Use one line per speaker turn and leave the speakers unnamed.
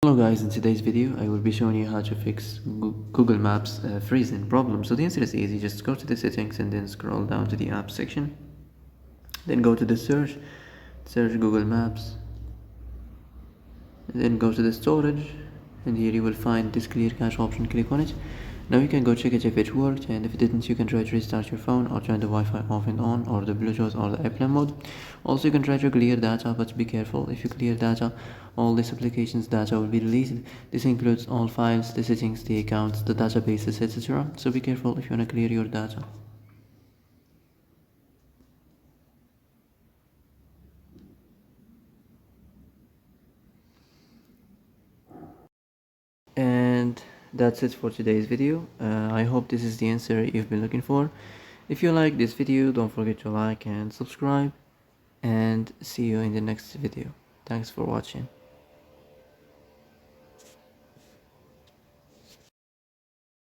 Hello guys, in today's video I will be showing you how to fix Google Maps freezing problem. So the answer is easy, just go to the settings and then scroll down to the app section. Then go to the search Google Maps, and then go to the storage, and here you will find this clear cache option. Click on it. Now you can go check it if it worked, and if it didn't you can try to restart your phone or turn the Wi-Fi off and on, or the Bluetooth or the airplane mode. Also you can try to clear data, but be careful. If you clear data, all this application's data will be deleted. This includes all files, the settings, the accounts, the databases, etc. So be careful if you want to clear your data. And that's it for today's video. I hope this is the answer you've been looking for. If you like this video, don't forget to like and subscribe, and see you in the next video. Thanks for watching.